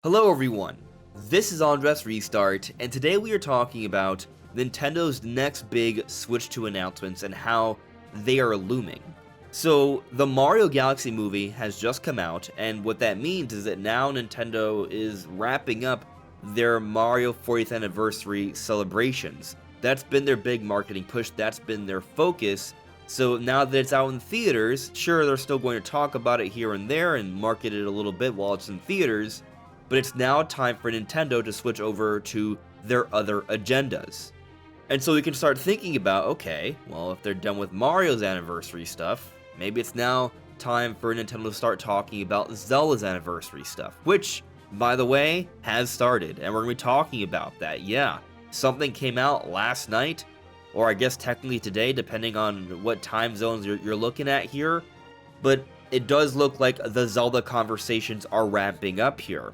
Hello everyone, this is AndresRestart, and today we are talking about Nintendo's next big Switch 2 announcements and how they are looming. So, the Mario Galaxy movie has just come out, and what that means is that now Nintendo is wrapping up their Mario 40th anniversary celebrations. That's been their big marketing push, that's been their focus. So now that it's out in theaters, sure, they're still going to talk about it here and there and market it a little bit while it's in theaters, but it's now time for Nintendo to switch over to their other agendas. And so we can start thinking about, okay, well, if they're done with Mario's anniversary stuff, maybe it's now time for Nintendo to start talking about Zelda's anniversary stuff, which, by the way, has started, and we're going to be talking about that. Yeah, something came out last night, or I guess technically today, depending on what time zones you're looking at here, but it does look like the Zelda conversations are ramping up here.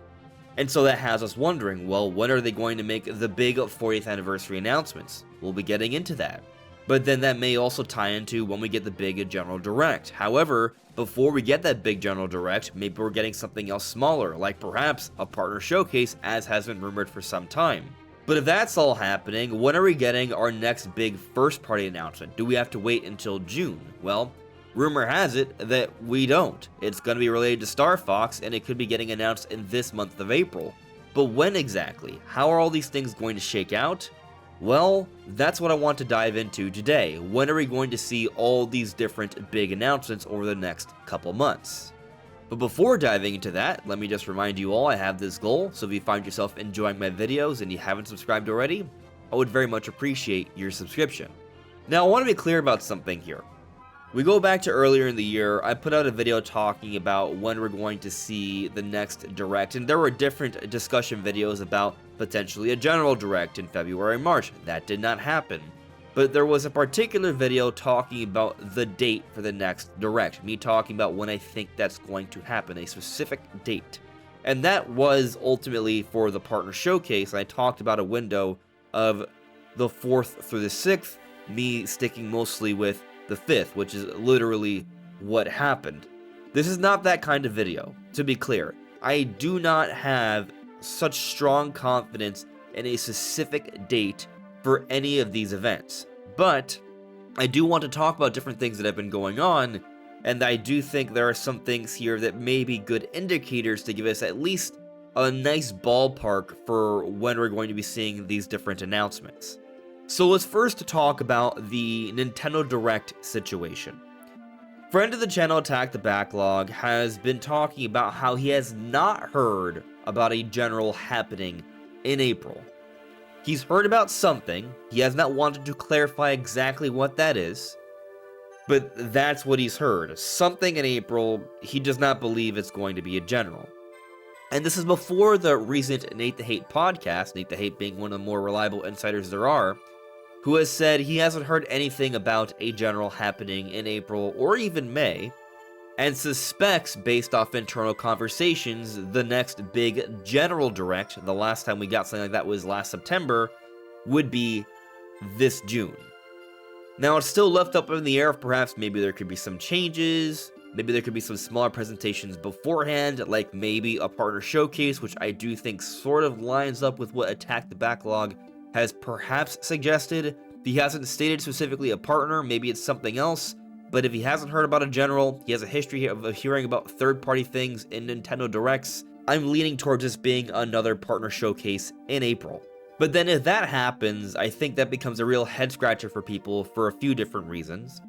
And so that has us wondering, well, when are they going to make the big 40th anniversary announcements? We'll be getting into that. But then that may also tie into when we get the big General Direct. However, before we get that big General Direct, maybe we're getting something else smaller, like perhaps a partner showcase, as has been rumored for some time. But if that's all happening, when are we getting our next big first-party announcement? Do we have to wait until June? Well, rumor has it that we don't. It's going to be related to Star Fox, and it could be getting announced in this month of April. But when exactly? How are all these things going to shake out? Well, that's what I want to dive into today. When are we going to see all these different big announcements over the next couple months? But before diving into that, let me just remind you all I have this goal, so if you find yourself enjoying my videos and you haven't subscribed already, I would very much appreciate your subscription. Now, I want to be clear about something here. We go back to earlier in the year, I put out a video talking about when we're going to see the next Direct, and there were different discussion videos about potentially a General Direct in February, March. That did not happen. But there was a particular video talking about the date for the next Direct, me talking about when I think that's going to happen, a specific date. And that was ultimately for the partner showcase. I talked about a window of the 4th through the 6th, me sticking mostly with the 5th, which is literally what happened. This is not that kind of video, to be clear. I do not have such strong confidence in a specific date for any of these events, but I do want to talk about different things that have been going on, and I do think there are some things here that may be good indicators to give us at least a nice ballpark for when we're going to be seeing these different announcements. So let's first talk about the Nintendo Direct situation. Friend of the channel, Attack the Backlog, has been talking about how he has not heard about a general happening in April. He's heard about something, he has not wanted to clarify exactly what that is, but that's what he's heard. Something in April, he does not believe it's going to be a general. And this is before the recent Nate the Hate podcast, Nate the Hate being one of the more reliable insiders there are, who has said he hasn't heard anything about a general happening in April or even May, and suspects, based off internal conversations, the next big General Direct, the last time we got something like that was last September, would be this June. Now, it's still left up in the air if perhaps maybe there could be some changes, maybe there could be some smaller presentations beforehand, like maybe a partner showcase, which I do think sort of lines up with what Attack the Backlog has perhaps suggested. He hasn't stated specifically a partner, maybe it's something else, but if he hasn't heard about a general, he has a history of hearing about third-party things in Nintendo Directs, I'm leaning towards this being another partner showcase in April. But then if that happens, I think that becomes a real head-scratcher for people for a few different reasons.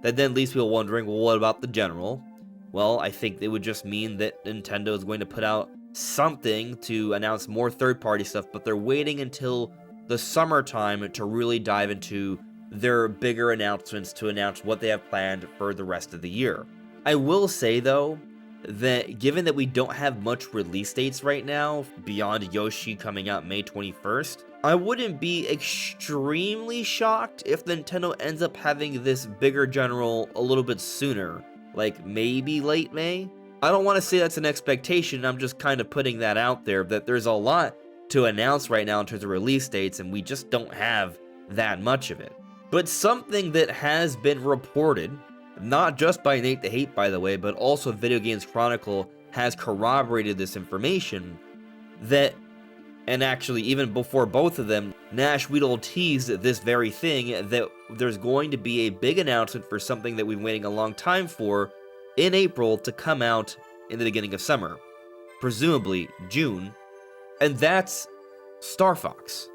That then leaves people wondering, well, what about the general? Well, I think it would just mean that Nintendo is going to put out something to announce more third-party stuff, but they're waiting until the summertime to really dive into their bigger announcements to announce what they have planned for the rest of the year. I will say, though, that given that we don't have much release dates right now, beyond Yoshi coming out May 21st, I wouldn't be extremely shocked if Nintendo ends up having this bigger general a little bit sooner, like maybe late May. I don't want to say that's an expectation, I'm just kind of putting that out there, that there's a lot to announce right now in terms of release dates, and we just don't have that much of it. But something that has been reported, not just by Nate the Hate, by the way, but also Video Games Chronicle has corroborated this information, that, and actually even before both of them, Nash Weedle teased this very thing, that there's going to be a big announcement for something that we've been waiting a long time for in April to come out in the beginning of summer, presumably June, and that's Star Fox.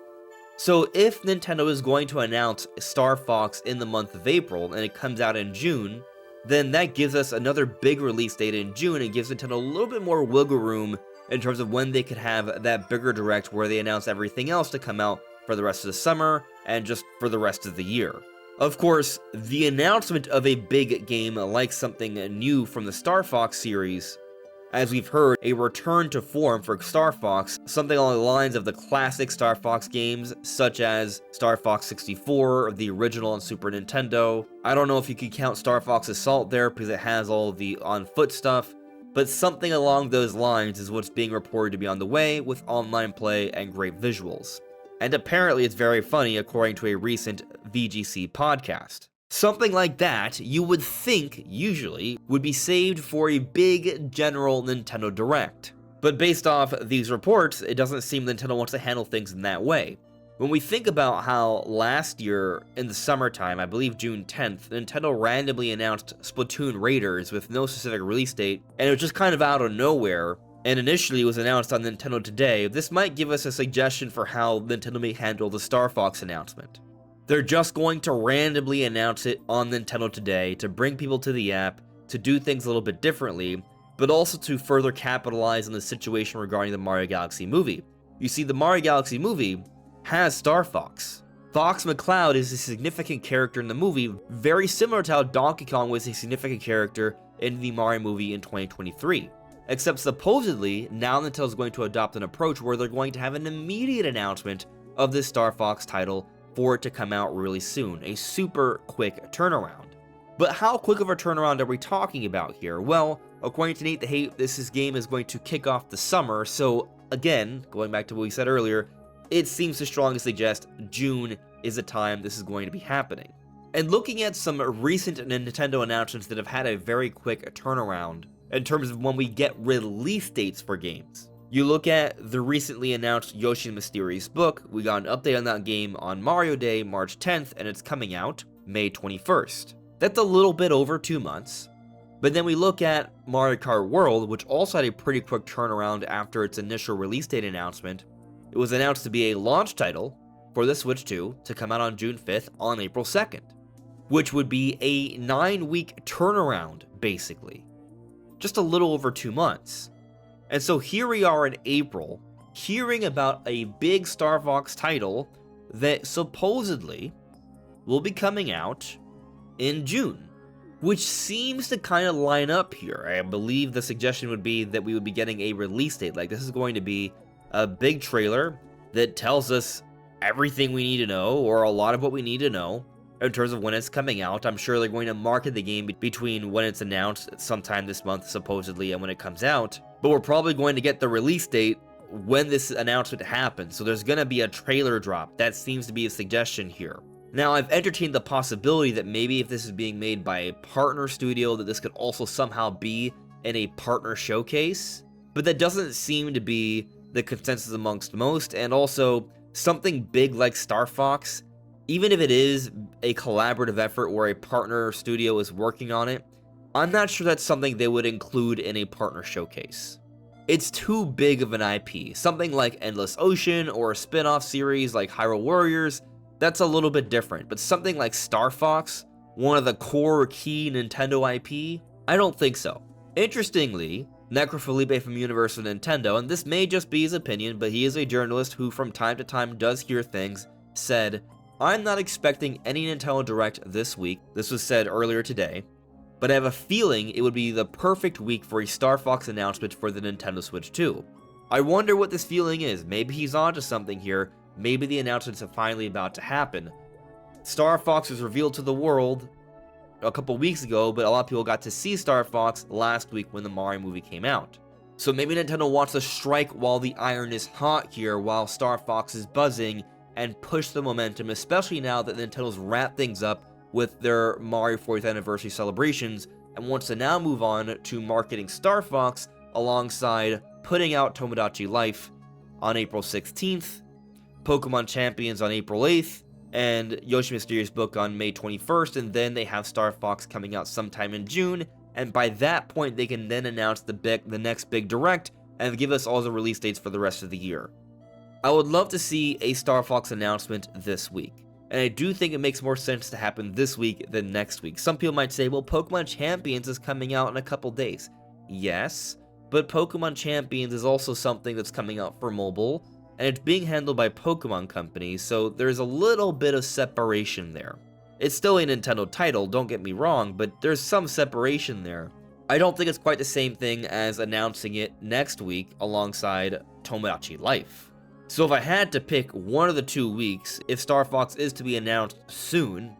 So if Nintendo is going to announce Star Fox in the month of April and it comes out in June, then that gives us another big release date in June and gives Nintendo a little bit more wiggle room in terms of when they could have that bigger direct where they announce everything else to come out for the rest of the summer and just for the rest of the year. Of course, the announcement of a big game like something new from the Star Fox series, as we've heard, a return to form for Star Fox, something along the lines of the classic Star Fox games, such as Star Fox 64, the original on Super Nintendo. I don't know if you could count Star Fox Assault there because it has all the on-foot stuff, but something along those lines is what's being reported to be on the way, with online play and great visuals. And apparently it's very funny, according to a recent VGC podcast. Something like that, you would think, usually, would be saved for a big general Nintendo Direct. But based off these reports, it doesn't seem Nintendo wants to handle things in that way. When we think about how last year, in the summertime, I believe June 10th, Nintendo randomly announced Splatoon Raiders with no specific release date, and it was just kind of out of nowhere, and initially it was announced on Nintendo Today, this might give us a suggestion for how Nintendo may handle the Star Fox announcement. They're just going to randomly announce it on Nintendo Today to bring people to the app, to do things a little bit differently, but also to further capitalize on the situation regarding the Mario Galaxy movie. You see, the Mario Galaxy movie has Star Fox. Fox McCloud is a significant character in the movie, very similar to how Donkey Kong was a significant character in the Mario movie in 2023. Except supposedly, now Nintendo's going to adopt an approach where they're going to have an immediate announcement of this Star Fox title for it to come out really soon, a super quick turnaround. But how quick of a turnaround are we talking about here? Well, according to Nate the Hate, this game is going to kick off the summer, so again, going back to what we said earlier, it seems to strongly suggest June is the time this is going to be happening. And looking at some recent Nintendo announcements that have had a very quick turnaround in terms of when we get release dates for games. You look at the recently announced Yoshi and Mysterious Book, we got an update on that game on Mario Day, March 10th, and it's coming out May 21st. That's a little bit over 2 months. But then we look at Mario Kart World, which also had a pretty quick turnaround after its initial release date announcement. It was announced to be a launch title for the Switch 2 to come out on June 5th on April 2nd, which would be a 9-week turnaround, basically. Just a little over 2 months. And so here we are in April, hearing about a big Star Fox title that supposedly will be coming out in June, which seems to kind of line up here. I believe the suggestion would be that we would be getting a release date. Like, this is going to be a big trailer that tells us everything we need to know, or a lot of what we need to know, in terms of when it's coming out. I'm sure they're going to market the game between when it's announced sometime this month, supposedly, and when it comes out. But we're probably going to get the release date when this announcement happens, so there's going to be a trailer drop. That seems to be a suggestion here. Now, I've entertained the possibility that maybe if this is being made by a partner studio, that this could also somehow be in a partner showcase, but that doesn't seem to be the consensus amongst most. And also, something big like Star Fox, even if it is a collaborative effort where a partner studio is working on it, I'm not sure that's something they would include in a partner showcase. It's too big of an IP. Something like Endless Ocean or a spin-off series like Hyrule Warriors, that's a little bit different. But something like Star Fox, one of the core key Nintendo IP, I don't think so. Interestingly, Necrofelipe from Universal Nintendo, and this may just be his opinion, but he is a journalist who from time to time does hear things, said, "I'm not expecting any Nintendo Direct this week." This was said earlier today. But I have a feeling it would be the perfect week for a Star Fox announcement for the Nintendo Switch 2. I wonder what this feeling is. Maybe he's onto something here. Maybe the announcements are finally about to happen. Star Fox was revealed to the world a couple weeks ago, but a lot of people got to see Star Fox last week when the Mario movie came out. So maybe Nintendo wants to strike while the iron is hot here, while Star Fox is buzzing, and push the momentum, especially now that Nintendo's wrapped things up with their Mario 40th anniversary celebrations, and wants to now move on to marketing Star Fox alongside putting out Tomodachi Life on April 16th, Pokemon Champions on April 8th, and Yoshi Mysterious Book on May 21st, and then they have Star Fox coming out sometime in June, and by that point they can then announce the next big direct and give us all the release dates for the rest of the year. I would love to see a Star Fox announcement this week, and I do think it makes more sense to happen this week than next week. Some people might say, well, Pokemon Champions is coming out in a couple days. Yes, but Pokemon Champions is also something that's coming out for mobile, and it's being handled by Pokemon companies, so there's a little bit of separation there. It's still a Nintendo title, don't get me wrong, but there's some separation there. I don't think it's quite the same thing as announcing it next week alongside Tomodachi Life. So if I had to pick one of the 2 weeks, if Star Fox is to be announced soon,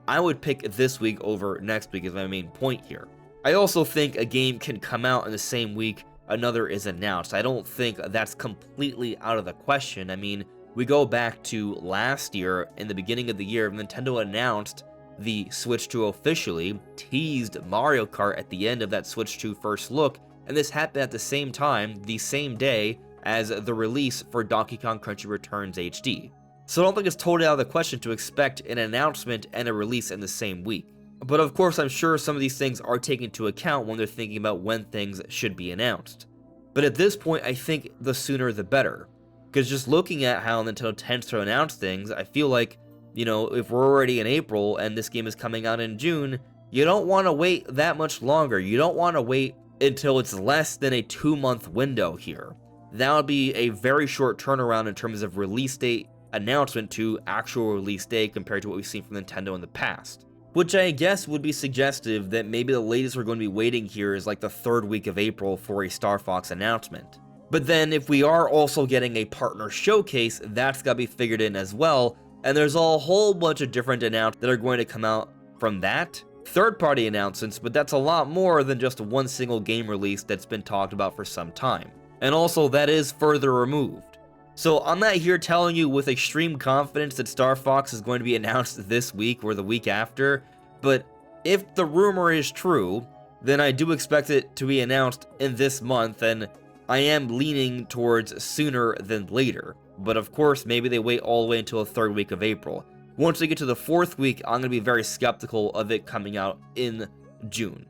I would pick this week over next week as my main point here. I also think a game can come out in the same week another is announced. I don't think that's completely out of the question. I mean, we go back to last year, in the beginning of the year, Nintendo announced the Switch 2 officially, teased Mario Kart at the end of that Switch 2 first look, and this happened at the same time, the same day, as the release for Donkey Kong Country Returns HD. So I don't think it's totally out of the question to expect an announcement and a release in the same week. But of course, I'm sure some of these things are taken into account when they're thinking about when things should be announced. But at this point, I think the sooner the better. Because just looking at how Nintendo tends to announce things, I feel like, if we're already in April and this game is coming out in June, you don't want to wait that much longer. You don't want to wait until it's less than a 2-month window here. That would be a very short turnaround in terms of release date announcement to actual release date compared to what we've seen from Nintendo in the past. Which I guess would be suggestive that maybe the latest we're going to be waiting here is like the 3rd week of April for a Star Fox announcement. But then if we are also getting a partner showcase, that's got to be figured in as well, and there's a whole bunch of different announcements that are going to come out from that. Third-party announcements, but that's a lot more than just one single game release that's been talked about for some time. And also, that is further removed. So I'm not here telling you with extreme confidence that Star Fox is going to be announced this week or the week after, but if the rumor is true, then I do expect it to be announced in this month, and I am leaning towards sooner than later. But of course, maybe they wait all the way until the 3rd week of April. Once we get to the 4th week, I'm going to be very skeptical of it coming out in June.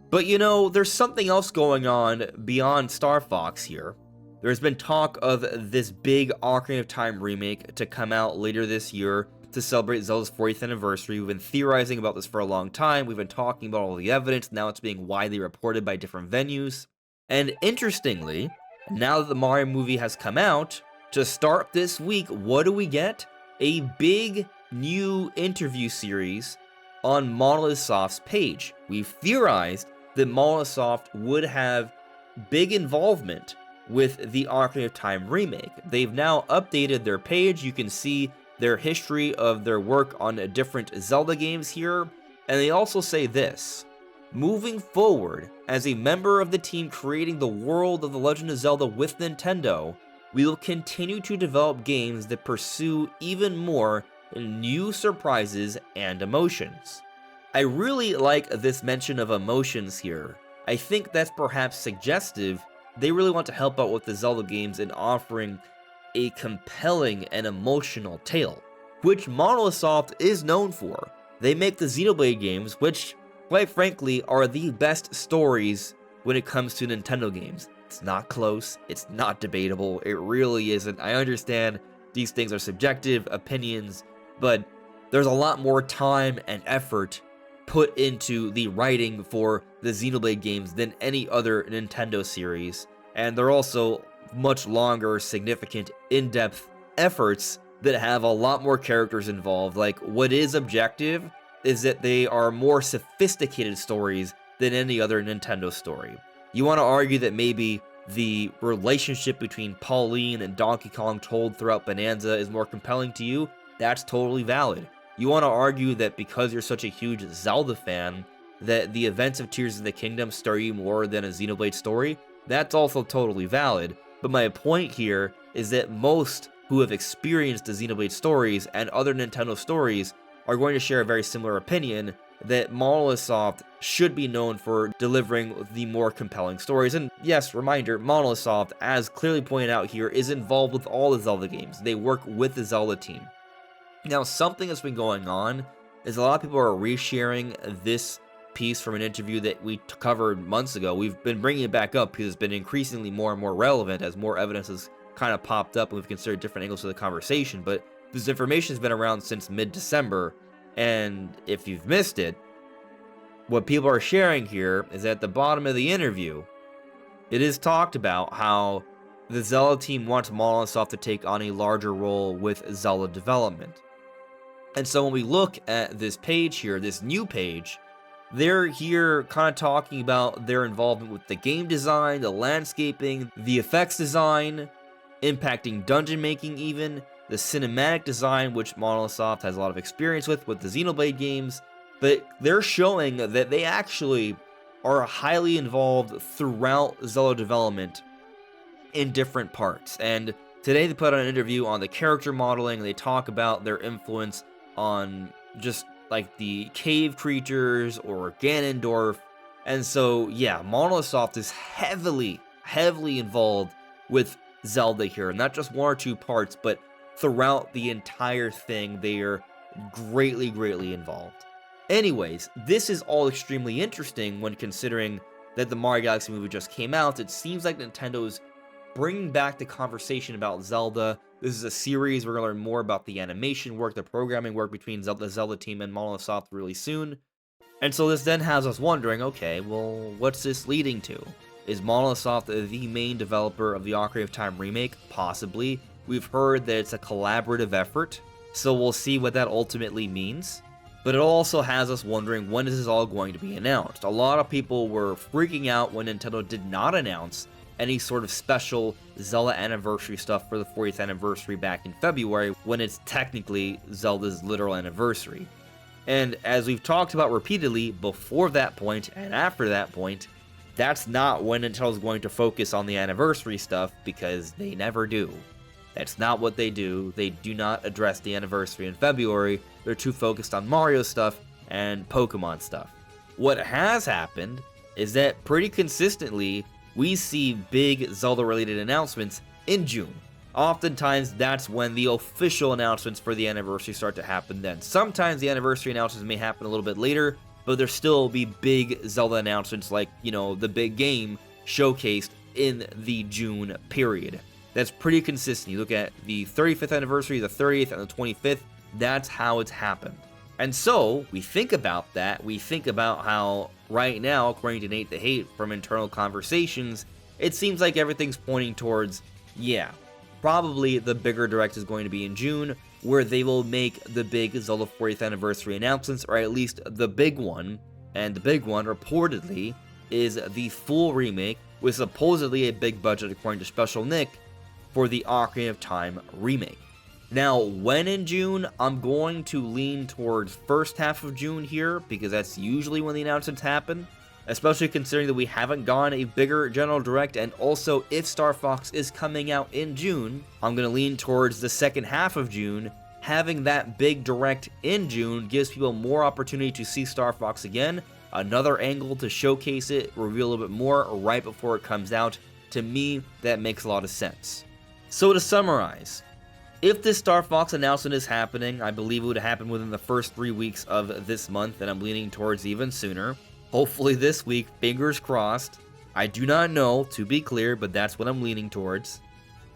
But there's something else going on beyond Star Fox here. There's been talk of this big Ocarina of Time remake to come out later this year to celebrate Zelda's 40th anniversary. We've been theorizing about this for a long time. We've been talking about all the evidence. Now it's being widely reported by different venues. And interestingly, now that the Mario movie has come out, to start this week, what do we get? A big new interview series on Monolith Soft's page. We've theorized that Monolith Soft would have big involvement with the Ocarina of Time remake. They've now updated their page. You can see their history of their work on different Zelda games here. And they also say this: moving forward, as a member of the team creating the world of The Legend of Zelda with Nintendo, we will continue to develop games that pursue even more new surprises and emotions. I really like this mention of emotions here. I think that's perhaps suggestive. They really want to help out with the Zelda games in offering a compelling and emotional tale, which Monolith Soft is known for. They make the Xenoblade games, which, quite frankly, are the best stories when it comes to Nintendo games. It's not close, it's not debatable, it really isn't. I understand these things are subjective opinions, but there's a lot more time and effort put into the writing for the Xenoblade games than any other Nintendo series, and they're also much longer, significant, in-depth efforts that have a lot more characters involved. Like, what is objective is that they are more sophisticated stories than any other Nintendo story. You want to argue that maybe the relationship between Pauline and Donkey Kong told throughout Bonanza is more compelling to you? That's totally valid. You want to argue that because you're such a huge Zelda fan, that the events of Tears of the Kingdom stir you more than a Xenoblade story? That's also totally valid. But my point here is that most who have experienced the Xenoblade stories and other Nintendo stories are going to share a very similar opinion, that Monolith Soft should be known for delivering the more compelling stories. And yes, reminder, Monolith Soft, as clearly pointed out here, is involved with all the Zelda games. They work with the Zelda team. Now, something that's been going on is a lot of people are resharing this piece from an interview that we covered months ago. We've been bringing it back up because it's been increasingly more and more relevant as more evidence has kind of popped up and we've considered different angles of the conversation. But this information has been around since mid-December, and if you've missed it, what people are sharing here is at the bottom of the interview, it is talked about how the Zelda team wants Monolith Soft to take on a larger role with Zelda development. And so when we look at this page here, this new page, they're here kind of talking about their involvement with the game design, the landscaping, the effects design, impacting dungeon making even, the cinematic design, which Monolith Soft has a lot of experience with the Xenoblade games, but they're showing that they actually are highly involved throughout Zelda development in different parts. And today they put out an interview on the character modeling, and they talk about their influence on just like the cave creatures or Ganondorf. And so yeah, Monolith Soft is heavily involved with Zelda here, not just one or two parts, but throughout the entire thing. They are greatly involved. Anyways, this is all extremely interesting when considering that the Mario Galaxy movie just came out. It seems like Nintendo's bringing back the conversation about Zelda. This is a series. We're going to learn more about the animation work, the programming work between the Zelda team and Monolith Soft really soon. And so this then has us wondering, okay, well, what's this leading to? Is Monolith Soft the main developer of the Ocarina of Time remake? Possibly. We've heard that it's a collaborative effort, so we'll see what that ultimately means. But it also has us wondering, when is this all going to be announced? A lot of people were freaking out when Nintendo did not announce any sort of special Zelda anniversary stuff for the 40th anniversary back in February, when it's technically Zelda's literal anniversary. And as we've talked about repeatedly, before that point and after that point, that's not when Nintendo's going to focus on the anniversary stuff, because they never do. That's not what they do. They do not address the anniversary in February. They're too focused on Mario stuff and Pokemon stuff. What has happened is that pretty consistently, we see big Zelda-related announcements in June. Oftentimes, that's when the official announcements for the anniversary start to happen then. Sometimes the anniversary announcements may happen a little bit later, but there still be big Zelda announcements like, the big game showcased in the June period. That's pretty consistent. You look at the 35th anniversary, the 30th, and the 25th, that's how it's happened. And so, we think about that, we think about how, right now, according to Nate the Hate from internal conversations, it seems like everything's pointing towards, probably the bigger direct is going to be in June, where they will make the big Zelda 40th anniversary announcements, or at least the big one, and the big one, reportedly, is the full remake, with supposedly a big budget, according to Special Nick, for the Ocarina of Time remake. Now, when in June, I'm going to lean towards first half of June here, because that's usually when the announcements happen, especially considering that we haven't gotten a bigger general direct, and also if Star Fox is coming out in June, I'm going to lean towards the second half of June. Having that big direct in June gives people more opportunity to see Star Fox again, another angle to showcase it, reveal a little bit more right before it comes out. To me, that makes a lot of sense. So to summarize, if this Star Fox announcement is happening, I believe it would happen within the first 3 weeks of this month, and I'm leaning towards even sooner. Hopefully this week, fingers crossed. I do not know, to be clear, but that's what I'm leaning towards.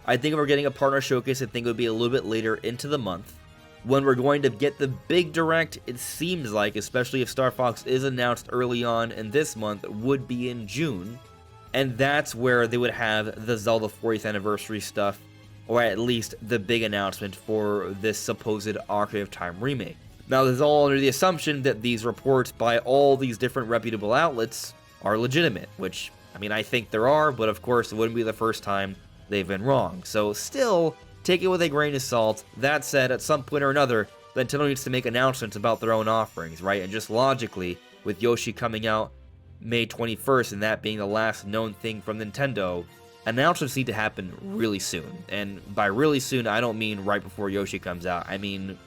I think if we're getting a partner showcase, I think it would be a little bit later into the month. When we're going to get the big direct, it seems like, especially if Star Fox is announced early on in this month, would be in June. And that's where they would have the Zelda 40th anniversary stuff, or at least the big announcement for this supposed Ocarina of Time remake. Now, this is all under the assumption that these reports by all these different reputable outlets are legitimate, which, I think there are, but of course it wouldn't be the first time they've been wrong. So still, take it with a grain of salt. That said, at some point or another, Nintendo needs to make announcements about their own offerings, right? And just logically, with Yoshi coming out May 21st and that being the last known thing from Nintendo, announcements need to happen really soon. And by really soon, I don't mean right before Yoshi comes out. I mean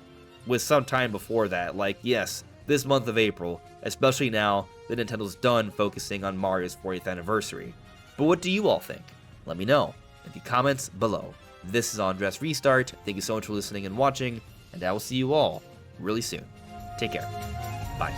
with some time before that. Like, yes, this month of April, especially now that Nintendo's done focusing on Mario's 40th anniversary. But what do you all think? Let me know in the comments below. This is AndresRestart. Thank you so much for listening and watching, and I will see you all really soon. Take care. Bye.